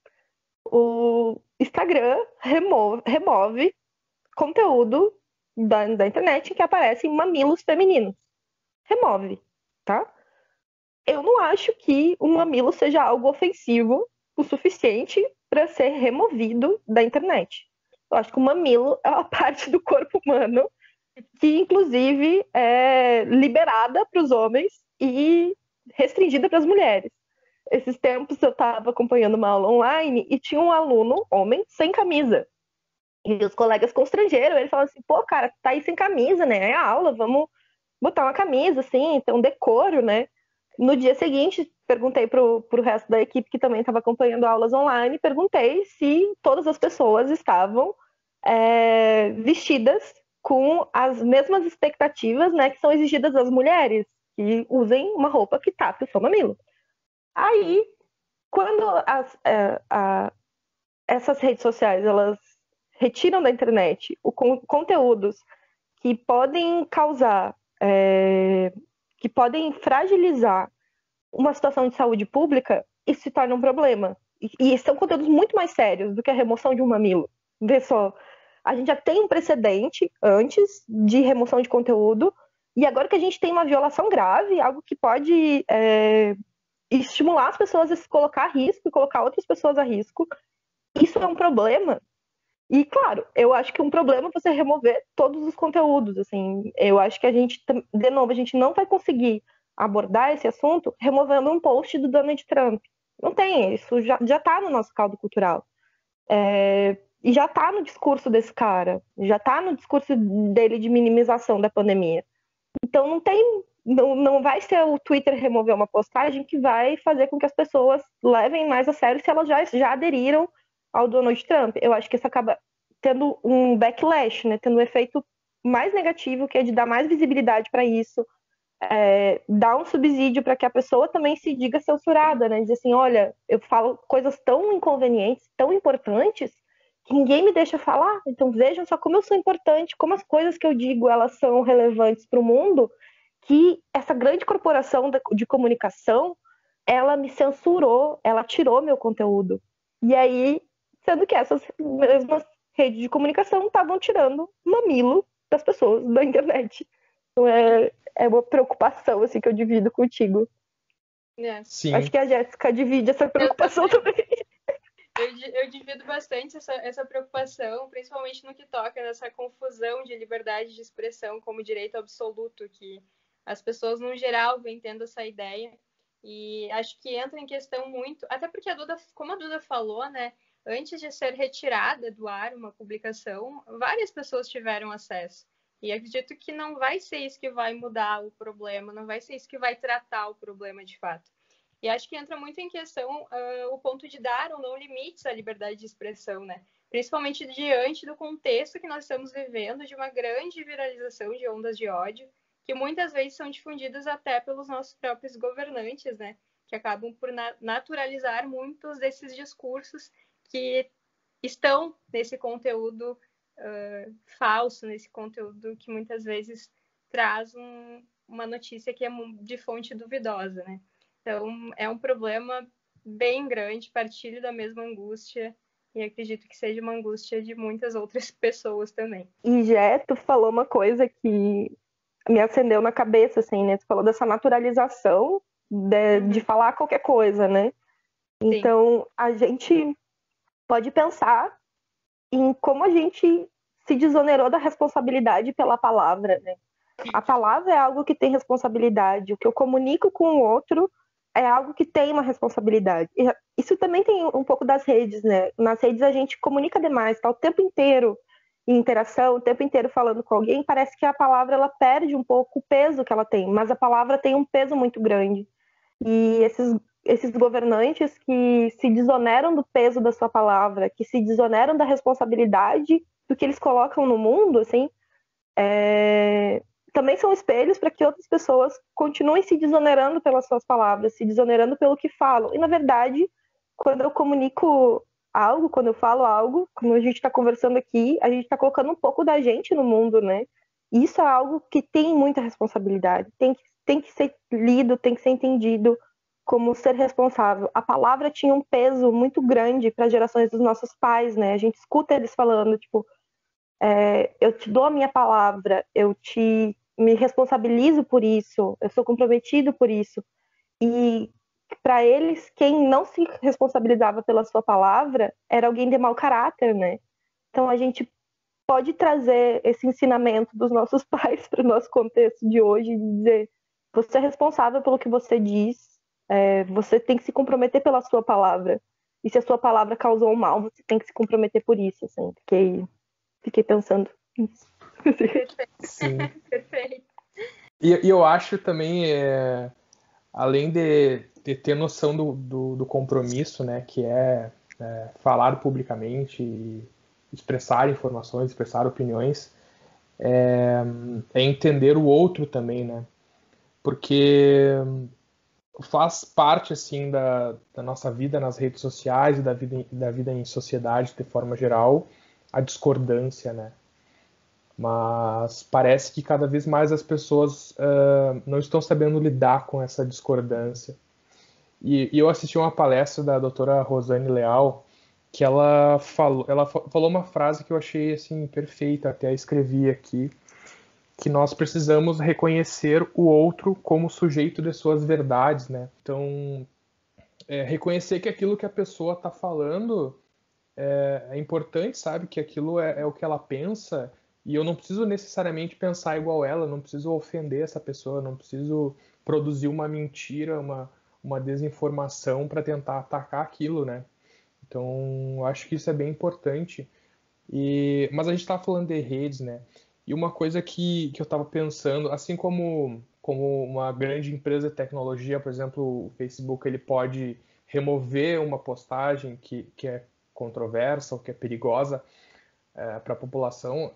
O Instagram remove conteúdo da internet que aparece em mamilos femininos. Remove, tá? Eu não acho que um mamilo seja algo ofensivo o suficiente para ser removido da internet. Eu acho que o mamilo é uma parte do corpo humano que, inclusive, é liberada para os homens e restringida para as mulheres. Esses tempos eu estava acompanhando uma aula online e tinha um aluno, homem, sem camisa. E os colegas constrangeram, ele falou assim, pô, cara, tá aí sem camisa, né? É a aula, vamos botar uma camisa, assim, ter um decoro, né? No dia seguinte, perguntei pro resto da equipe que também estava acompanhando aulas online, perguntei se todas as pessoas estavam vestidas com as mesmas expectativas, né, que são exigidas das mulheres, que usem uma roupa que tape o seu mamilo. Aí, quando essas redes sociais, elas retiram da internet conteúdos que podem causar, que podem fragilizar uma situação de saúde pública, isso se torna um problema. E são conteúdos muito mais sérios do que a remoção de um mamilo. Vê só, a gente já tem um precedente antes de remoção de conteúdo, e agora que a gente tem uma violação grave, algo que pode estimular as pessoas a se colocar a risco e colocar outras pessoas a risco, isso é um problema. E, claro, eu acho que um problema é você remover todos os conteúdos, assim. Eu acho que a gente, de novo, a gente não vai conseguir abordar esse assunto removendo um post do Donald Trump. Não tem, isso já está no nosso caldo cultural. E já está no discurso desse cara, já está no discurso dele de minimização da pandemia. Então não vai ser o Twitter remover uma postagem que vai fazer com que as pessoas levem mais a sério se elas já aderiram ao Donald Trump. Eu acho que isso acaba tendo um backlash, né? Tendo um efeito mais negativo, que é de dar mais visibilidade para isso, dar um subsídio para que a pessoa também se diga censurada, né? Dizer assim, olha, eu falo coisas tão inconvenientes, tão importantes, que ninguém me deixa falar. Então vejam só como eu sou importante, como as coisas que eu digo elas são relevantes para o mundo, que essa grande corporação de comunicação ela me censurou, ela tirou meu conteúdo. E aí, sendo que essas mesmas redes de comunicação estavam tirando mamilo das pessoas da internet. Então é uma preocupação assim que eu divido contigo. Sim. Acho que a Jéssica divide essa preocupação também. Eu divido bastante essa preocupação, principalmente no que toca nessa confusão de liberdade de expressão como direito absoluto, que as pessoas, no geral, vêm tendo essa ideia. E acho que entra em questão muito, até porque como a Duda falou, né, antes de ser retirada do ar uma publicação, várias pessoas tiveram acesso. E acredito que não vai ser isso que vai mudar o problema, não vai ser isso que vai tratar o problema de fato. E acho que entra muito em questão o ponto de dar ou não limites à liberdade de expressão, né? Principalmente diante do contexto que nós estamos vivendo, de uma grande viralização de ondas de ódio, que muitas vezes são difundidas até pelos nossos próprios governantes, né? Que acabam por naturalizar muitos desses discursos que estão nesse conteúdo falso, nesse conteúdo que muitas vezes traz uma notícia que é de fonte duvidosa, né? Então, é um problema bem grande, partilho da mesma angústia e acredito que seja uma angústia de muitas outras pessoas também. E Jé, tu falou uma coisa que me acendeu na cabeça, assim, né? Tu falou dessa naturalização de falar qualquer coisa, né? Então, a gente pode pensar em como a gente se desonerou da responsabilidade pela palavra, né? A palavra é algo que tem responsabilidade. O que eu comunico com o outro é algo que tem uma responsabilidade. E isso também tem um pouco das redes, né? Nas redes a gente comunica demais, tá o tempo inteiro em interação, o tempo inteiro falando com alguém. Parece que a palavra ela perde um pouco o peso que ela tem, mas a palavra tem um peso muito grande. E esses governantes que se desoneram do peso da sua palavra, que se desoneram da responsabilidade do que eles colocam no mundo, assim, também são espelhos para que outras pessoas continuem se desonerando pelas suas palavras, se desonerando pelo que falam. E, na verdade, quando eu comunico algo, quando eu falo algo, como a gente está conversando aqui, a gente está colocando um pouco da gente no mundo, né? E isso é algo que tem muita responsabilidade, tem que ser lido, tem que ser entendido como ser responsável. A palavra tinha um peso muito grande para as gerações dos nossos pais, né? A gente escuta eles falando, tipo, eu te dou a minha palavra, me responsabilizo por isso, eu sou comprometido por isso. E para eles, quem não se responsabilizava pela sua palavra era alguém de mau caráter, né? Então a gente pode trazer esse ensinamento dos nossos pais para o nosso contexto de hoje, de dizer, você é responsável pelo que você diz, você tem que se comprometer pela sua palavra. E se a sua palavra causou um mal, você tem que se comprometer por isso, assim. Fiquei pensando nisso. Sim. Perfeito. E eu acho também, além de ter noção do compromisso, né, que é falar publicamente e expressar informações, expressar opiniões, é entender o outro também, né? Porque faz parte, assim, da nossa vida nas redes sociais e da vida em sociedade de forma geral, a discordância, né? Mas parece que cada vez mais as pessoas não estão sabendo lidar com essa discordância. E eu assisti uma palestra da doutora Rosane Leal, que ela falou uma frase que eu achei assim perfeita, até escrevi aqui, que nós precisamos reconhecer o outro como sujeito de suas verdades, né? Então, reconhecer que aquilo que a pessoa está falando é importante, sabe? Que aquilo é o que ela pensa e eu não preciso necessariamente pensar igual ela, não preciso ofender essa pessoa, não preciso produzir uma mentira, uma desinformação para tentar atacar aquilo, né? Então, eu acho que isso é bem importante. Mas a gente estava falando de redes, né? E uma coisa que eu estava pensando, assim como uma grande empresa de tecnologia, por exemplo, o Facebook, ele pode remover uma postagem que é controversa ou que é perigosa para a população,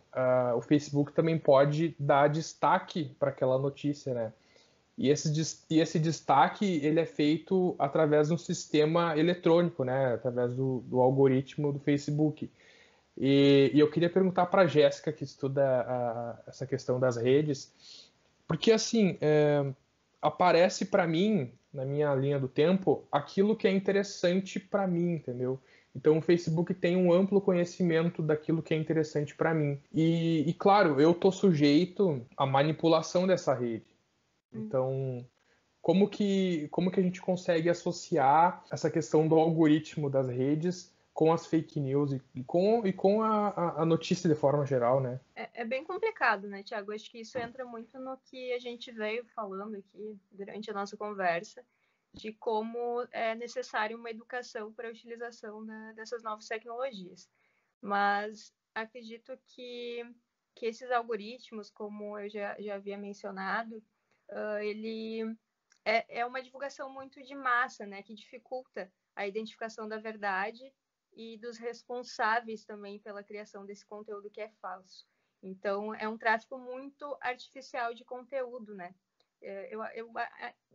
o Facebook também pode dar destaque para aquela notícia, né? E esse destaque ele é feito através de um sistema eletrônico, né? Através do algoritmo do Facebook. E eu queria perguntar para a Jéssica, que estuda essa questão das redes, porque assim, aparece para mim, na minha linha do tempo, aquilo que é interessante para mim, entendeu? Então o Facebook tem um amplo conhecimento daquilo que é interessante para mim. E claro, eu tô sujeito à manipulação dessa rede. Então, como que a gente consegue associar essa questão do algoritmo das redes com as fake news e com a notícia de forma geral, né? É bem complicado, né, Tiago? Acho que isso entra muito no que a gente veio falando aqui durante a nossa conversa, de como é necessário uma educação para a utilização dessas novas tecnologias. Mas acredito que esses algoritmos, como eu já havia mencionado, ele é uma divulgação muito de massa, né, que dificulta a identificação da verdade e dos responsáveis também pela criação desse conteúdo que é falso. Então, é um tráfego muito artificial de conteúdo, né?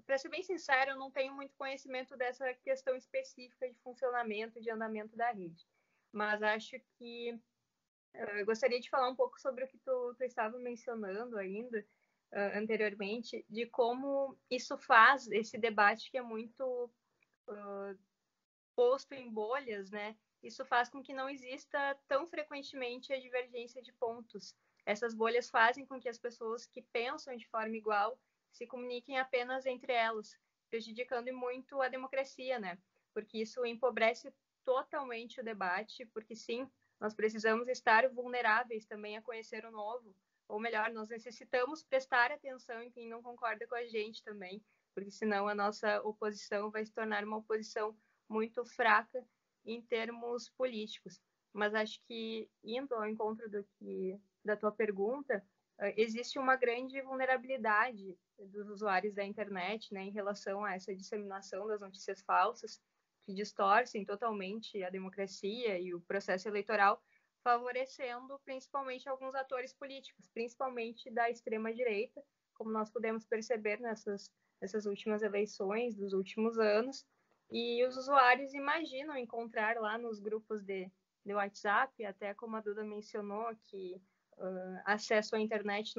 Para ser bem sincero, eu não tenho muito conhecimento dessa questão específica de funcionamento e de andamento da rede. Mas acho que eu gostaria de falar um pouco sobre o que tu estava mencionando ainda, anteriormente, de como isso faz esse debate que é muito posto em bolhas, né? Isso faz com que não exista tão frequentemente a divergência de pontos. Essas bolhas fazem com que as pessoas que pensam de forma igual se comuniquem apenas entre elas, prejudicando muito a democracia, né? Porque isso empobrece totalmente o debate, porque sim, nós precisamos estar vulneráveis também a conhecer o novo, ou melhor, nós necessitamos prestar atenção em quem não concorda com a gente também, porque senão a nossa oposição vai se tornar uma oposição muito fraca em termos políticos. Mas acho que, indo ao encontro da tua pergunta, existe uma grande vulnerabilidade dos usuários da internet, né, em relação a essa disseminação das notícias falsas, que distorcem totalmente a democracia e o processo eleitoral, favorecendo principalmente alguns atores políticos, principalmente da extrema-direita, como nós podemos perceber nessas últimas eleições dos últimos anos. E os usuários imaginam encontrar lá nos grupos de WhatsApp, até como a Duda mencionou, que acesso à internet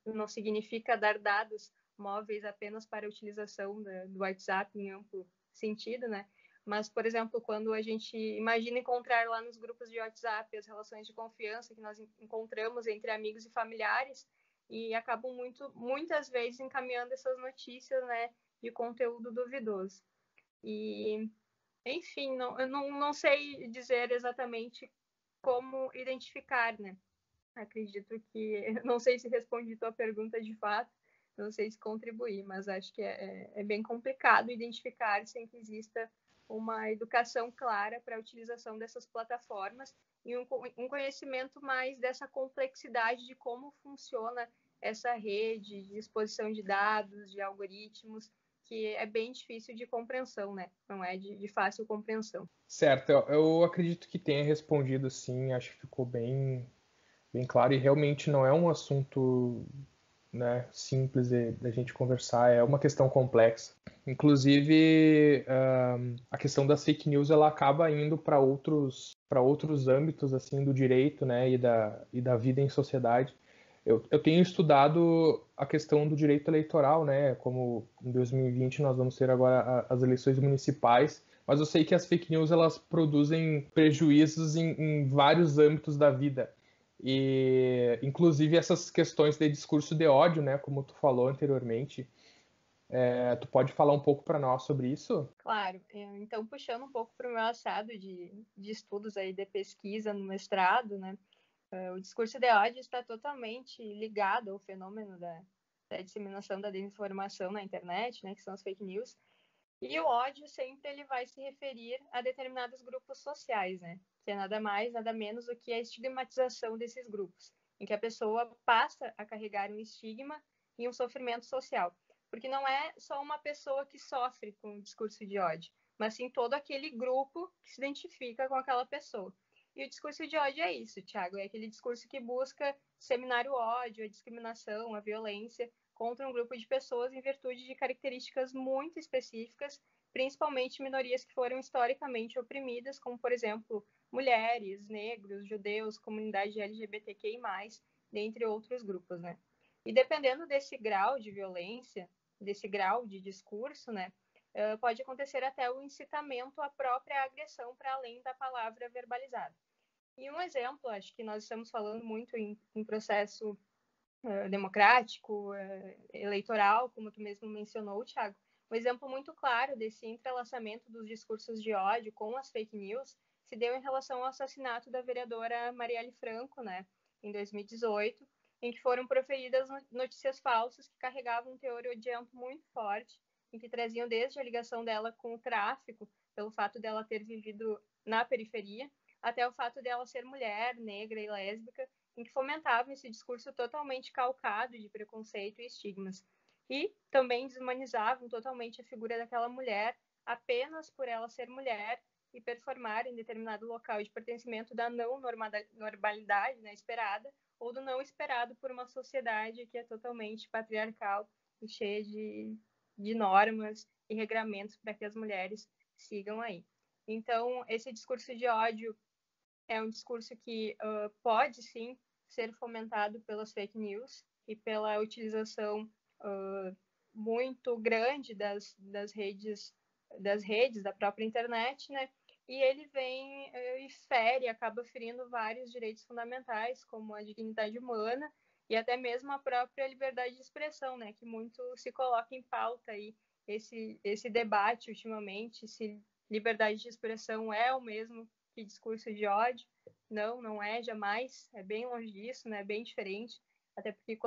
não significa dar dados móveis apenas para a utilização do WhatsApp em amplo sentido, né? Mas, por exemplo, quando a gente imagina encontrar lá nos grupos de WhatsApp as relações de confiança que nós encontramos entre amigos e familiares e acabam muitas vezes encaminhando essas notícias, né, de conteúdo duvidoso. E, enfim, eu não sei dizer exatamente como identificar, né? Acredito que, não sei se respondi tua pergunta de fato, não sei se contribuí, mas acho que é bem complicado identificar sem que exista uma educação clara para a utilização dessas plataformas e um conhecimento mais dessa complexidade de como funciona essa rede de exposição de dados, de algoritmos, que é bem difícil de compreensão, né? Não é de fácil compreensão. Certo, eu acredito que tenha respondido sim, acho que ficou bem claro e realmente não é um assunto, né, simples da gente conversar, é uma questão complexa. Inclusive, a questão das fake news ela acaba indo para outros âmbitos assim do direito, né, e da vida em sociedade. Eu tenho estudado a questão do direito eleitoral, né, como em 2020 nós vamos ter agora as eleições municipais, mas eu sei que as fake news elas produzem prejuízos em vários âmbitos da vida. E, inclusive, essas questões de discurso de ódio, né, como tu falou anteriormente, tu pode falar um pouco para nós sobre isso? Claro. Então, puxando um pouco para o meu assado de estudos aí de pesquisa no mestrado, né, o discurso de ódio está totalmente ligado ao fenômeno da disseminação da desinformação na internet, né, que são as fake news. E o ódio sempre ele vai se referir a determinados grupos sociais, né? Que é nada mais, nada menos do que a estigmatização desses grupos, em que a pessoa passa a carregar um estigma e um sofrimento social. Porque não é só uma pessoa que sofre com o discurso de ódio, mas sim todo aquele grupo que se identifica com aquela pessoa. E o discurso de ódio é isso, Thiago, é aquele discurso que busca disseminar o ódio, a discriminação, a violência contra um grupo de pessoas em virtude de características muito específicas, principalmente minorias que foram historicamente oprimidas, como, por exemplo, mulheres, negros, judeus, comunidade LGBTQI+, dentre outros grupos, né? E dependendo desse grau de violência, desse grau de discurso, né, pode acontecer até o incitamento à própria agressão para além da palavra verbalizada. E um exemplo, acho que nós estamos falando muito em processo democrático, eleitoral, como tu mesmo mencionou, Thiago. Um exemplo muito claro desse entrelaçamento dos discursos de ódio com as fake news se deu em relação ao assassinato da vereadora Marielle Franco, né, em 2018, em que foram proferidas notícias falsas que carregavam um teor odiento muito forte, em que traziam desde a ligação dela com o tráfico, pelo fato dela ter vivido na periferia, até o fato dela ser mulher, negra e lésbica, em que fomentavam esse discurso totalmente calcado de preconceito e estigmas. E também desumanizavam totalmente a figura daquela mulher apenas por ela ser mulher e performar em determinado local de pertencimento da não normalidade, né, esperada, ou do não esperado por uma sociedade que é totalmente patriarcal e cheia de normas e regramentos para que as mulheres sigam aí. Então, esse discurso de ódio é um discurso que pode, sim, ser fomentado pelas fake news e pela utilização muito grande das redes da própria internet, né? E ele vem e fere, acaba ferindo vários direitos fundamentais, como a dignidade humana e até mesmo a própria liberdade de expressão, né? Que muito se coloca em pauta aí esse debate ultimamente, se liberdade de expressão é o mesmo que discurso de ódio. Não é, jamais, é bem longe disso, né? É bem diferente, até porque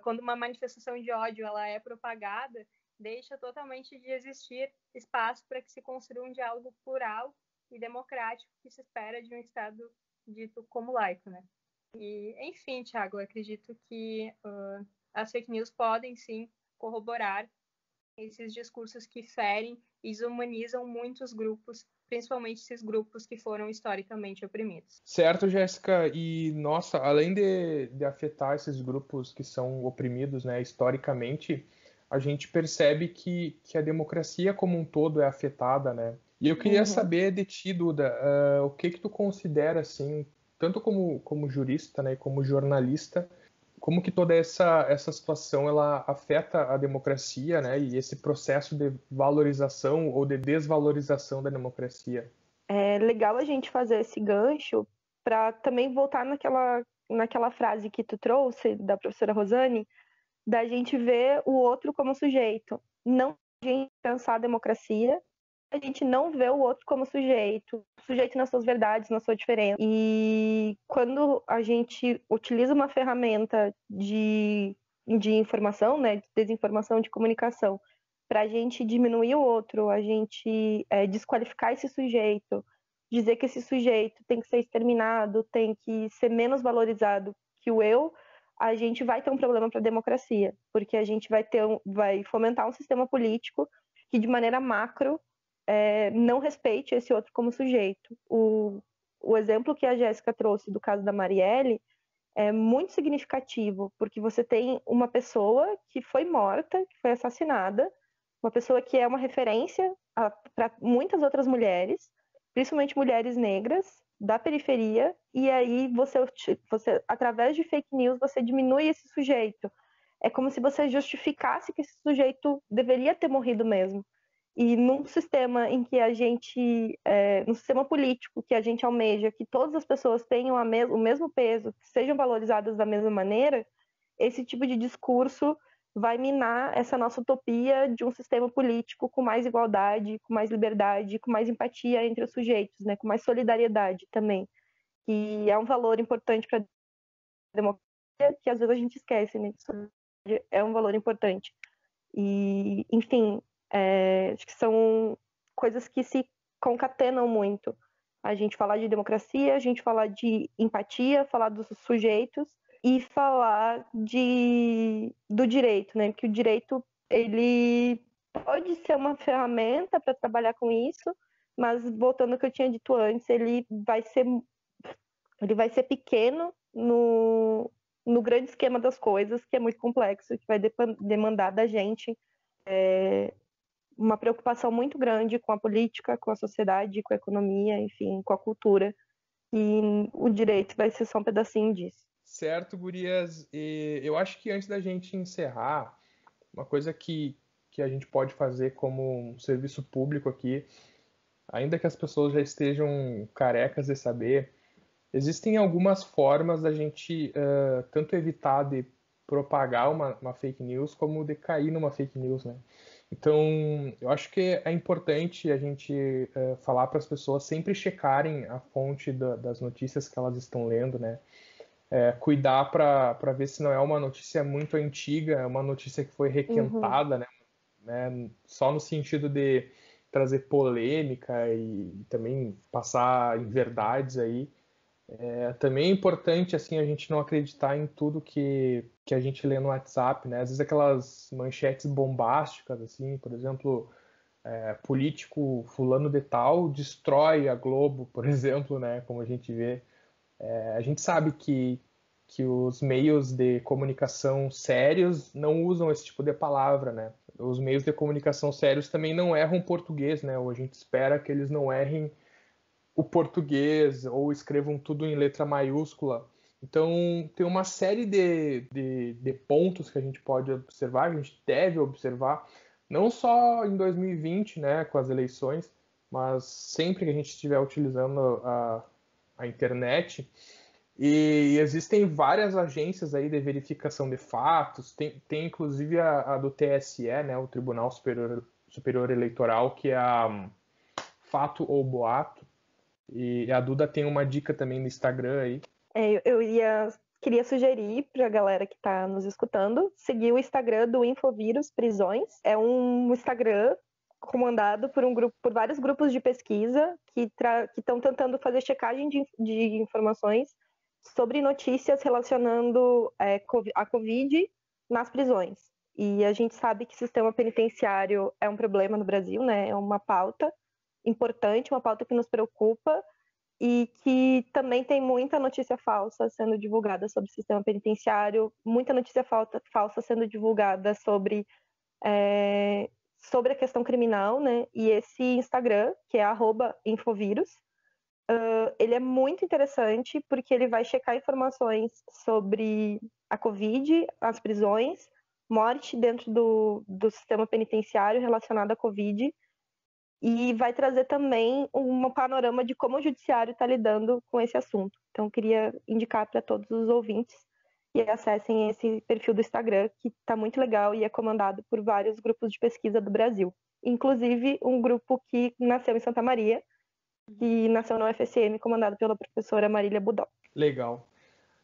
quando uma manifestação de ódio ela é propagada, deixa totalmente de existir espaço para que se construa um diálogo plural e democrático que se espera de um Estado dito como laico, né? E, enfim, Thiago, eu acredito que as fake news podem, sim, corroborar esses discursos que ferem e desumanizam muitos grupos, principalmente esses grupos que foram historicamente oprimidos. Certo, Jéssica. E, nossa, além de afetar esses grupos que são oprimidos, né, historicamente, a gente percebe que a democracia como um todo é afetada, né? E eu queria saber de ti, Duda, o que tu considera, assim, tanto como jurista, né, como jornalista, como que toda essa situação ela afeta a democracia, né, e esse processo de valorização ou de desvalorização da democracia? É legal a gente fazer esse gancho para também voltar naquela frase que tu trouxe, da professora Rosane, da gente ver o outro como sujeito. Não a gente pensar a democracia, a gente não vê o outro como sujeito nas suas verdades, na sua diferença. E quando a gente utiliza uma ferramenta de informação, né, de desinformação, de comunicação, para a gente diminuir o outro, a gente desqualificar esse sujeito, dizer que esse sujeito tem que ser exterminado, tem que ser menos valorizado que o eu, a gente vai ter um problema para a democracia, porque a gente vai fomentar um sistema político que, de maneira macro, não respeite esse outro como sujeito. O exemplo que a Jéssica trouxe do caso da Marielle é muito significativo, porque você tem uma pessoa que foi morta, que foi assassinada, uma pessoa que é uma referência para muitas outras mulheres, principalmente mulheres negras da periferia, e aí você, através de fake news, você diminui esse sujeito. É como se você justificasse que esse sujeito deveria ter morrido mesmo. E num sistema em que num sistema político que a gente almeja que todas as pessoas tenham o mesmo peso, que sejam valorizadas da mesma maneira, esse tipo de discurso vai minar essa nossa utopia de um sistema político com mais igualdade, com mais liberdade, com mais empatia entre os sujeitos, né, com mais solidariedade também, que é um valor importante para a democracia, que às vezes a gente esquece, né, que é um valor importante. E, enfim, acho que são coisas que se concatenam muito. A gente falar de democracia, a gente falar de empatia, falar dos sujeitos e falar do direito, né? Que o direito, ele pode ser uma ferramenta para trabalhar com isso, mas voltando ao que eu tinha dito antes, ele vai ser pequeno no grande esquema das coisas, que é muito complexo, que vai demandar da gente uma preocupação muito grande com a política, com a sociedade, com a economia, enfim, com a cultura. E o direito vai ser só um pedacinho disso. Certo, gurias. E eu acho que antes da gente encerrar, uma coisa que a gente pode fazer como um serviço público aqui, ainda que as pessoas já estejam carecas de saber, existem algumas formas da gente tanto evitar de propagar uma fake news, como de cair numa fake news, né? Então, eu acho que é importante a gente falar para as pessoas sempre checarem a fonte das notícias que elas estão lendo, né? Cuidar para ver se não é uma notícia muito antiga, é uma notícia que foi requentada, né? Só no sentido de trazer polêmica e também passar inverdades aí. Também é importante assim a gente não acreditar em tudo que a gente lê no WhatsApp, né? Às vezes aquelas manchetes bombásticas, assim, por exemplo, político fulano de tal destrói a Globo, por exemplo, né? Como a gente vê. A gente sabe que os meios de comunicação sérios não usam esse tipo de palavra, né? Os meios de comunicação sérios também não erram português, né? Ou a gente espera que eles não errem o português ou escrevam tudo em letra maiúscula. Então, tem uma série de pontos que a gente pode observar, que a gente deve observar, não só em 2020, né, com as eleições, mas sempre que a gente estiver utilizando a internet. E existem várias agências aí de verificação de fatos, tem inclusive a do TSE, né, o Tribunal Superior Eleitoral, que é a Fato ou Boato. E a Duda tem uma dica também no Instagram aí. Queria sugerir para a galera que está nos escutando seguir o Instagram do Infovírus Prisões. É um Instagram comandado por vários grupos de pesquisa que estão tentando fazer checagem de informações sobre notícias relacionando a Covid nas prisões. E a gente sabe que o sistema penitenciário é um problema no Brasil, né? É uma pauta importante, uma pauta que nos preocupa e que também tem muita notícia falsa sendo divulgada sobre o sistema penitenciário, muita notícia falsa sendo divulgada sobre a questão criminal, né? E esse Instagram, que é @infovírus, ele é muito interessante porque ele vai checar informações sobre a Covid, as prisões, morte dentro do sistema penitenciário relacionado à Covid, e vai trazer também um panorama de como o judiciário está lidando com esse assunto. Então, queria indicar para todos os ouvintes que acessem esse perfil do Instagram, que está muito legal e é comandado por vários grupos de pesquisa do Brasil. Inclusive, um grupo que nasceu em Santa Maria, que nasceu na UFSM, comandado pela professora Marília Budol. Legal.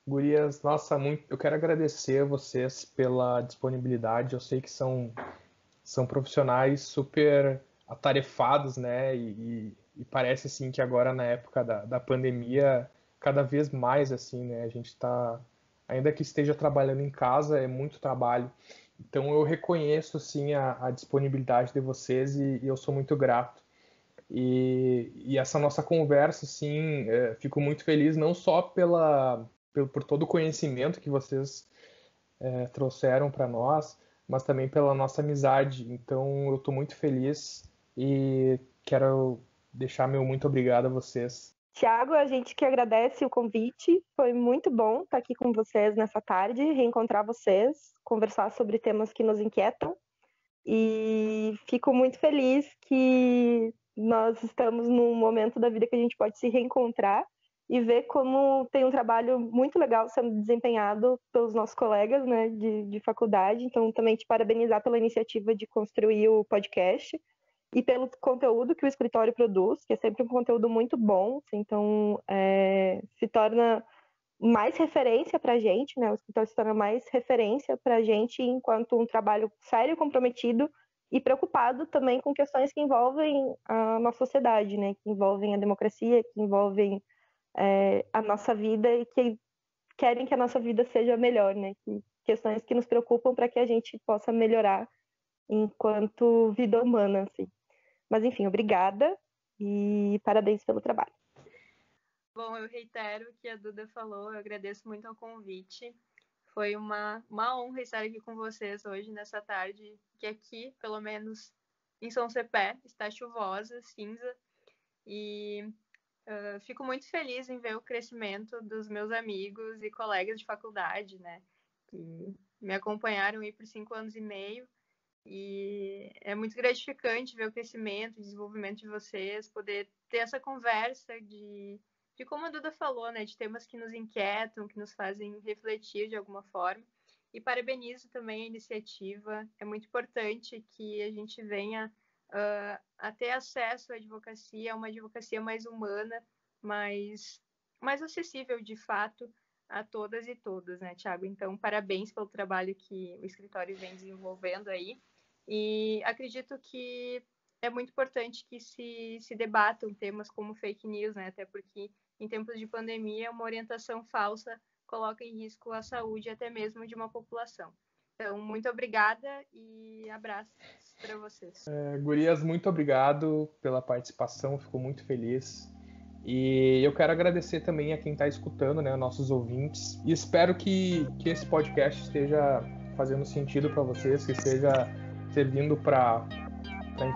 Gurias, nossa, eu quero agradecer a vocês pela disponibilidade. Eu sei que são profissionais super atarefados, né? E parece assim que agora na época da pandemia, cada vez mais assim, né? A gente está, ainda que esteja trabalhando em casa, é muito trabalho. Então eu reconheço assim a disponibilidade de vocês e eu sou muito grato. E essa nossa conversa, assim, fico muito feliz não só por todo o conhecimento que vocês trouxeram para nós, mas também pela nossa amizade. Então eu estou muito feliz e quero deixar meu muito obrigado a vocês. Tiago, a gente que agradece o convite. Foi muito bom estar aqui com vocês nessa tarde, reencontrar vocês, conversar sobre temas que nos inquietam. E fico muito feliz que nós estamos num momento da vida que a gente pode se reencontrar e ver como tem um trabalho muito legal sendo desempenhado pelos nossos colegas, né, de faculdade. Então, também te parabenizar pela iniciativa de construir o podcast e pelo conteúdo que o escritório produz, que é sempre um conteúdo muito bom. Então, se torna mais referência para a gente, né? O escritório se torna mais referência para a gente enquanto um trabalho sério, comprometido e preocupado também com questões que envolvem a nossa sociedade, né? Que envolvem a democracia, que envolvem a nossa vida e que querem que a nossa vida seja melhor, né? Questões que nos preocupam para que a gente possa melhorar enquanto vida humana, assim. Mas, enfim, obrigada e parabéns pelo trabalho. Bom, eu reitero o que a Duda falou, eu agradeço muito ao convite. Foi uma honra estar aqui com vocês hoje, nessa tarde, que aqui, pelo menos em São Cepé, está chuvosa, cinza, e fico muito feliz em ver o crescimento dos meus amigos e colegas de faculdade, né, que me acompanharam aí por 5 anos e meio, e é muito gratificante ver o crescimento e desenvolvimento de vocês, poder ter essa conversa de como a Duda falou, né, de temas que nos inquietam, que nos fazem refletir de alguma forma. E parabenizo também a iniciativa. É muito importante que a gente venha a ter acesso à advocacia, uma advocacia mais humana, mais acessível, de fato, a todas e todos, né, Tiago? Então, parabéns pelo trabalho que o escritório vem desenvolvendo aí. E acredito que é muito importante que se debatam temas como fake news, né? Até porque em tempos de pandemia, uma orientação falsa coloca em risco a saúde até mesmo de uma população. Então, muito obrigada e abraços para vocês. Gurias, muito obrigado pela participação, fico muito feliz. E eu quero agradecer também a quem está escutando, né, nossos ouvintes. E espero que esse podcast esteja fazendo sentido para vocês, que esteja servindo para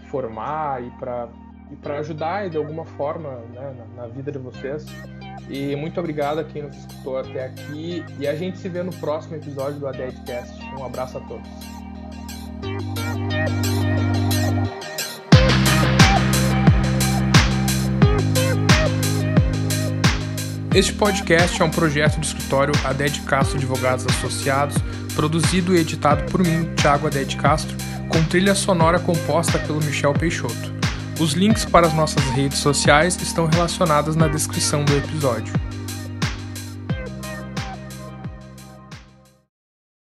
informar e para para ajudar de alguma forma, né, na vida de vocês. E muito obrigado a quem nos escutou até aqui. E a gente se vê no próximo episódio do ADEDcast. Um abraço a todos. Este podcast é um projeto do escritório Aded Castro Advogados Associados, produzido e editado por mim, Thiago Aded Castro, com trilha sonora composta pelo Michel Peixoto. Os links para as nossas redes sociais estão relacionados na descrição do episódio.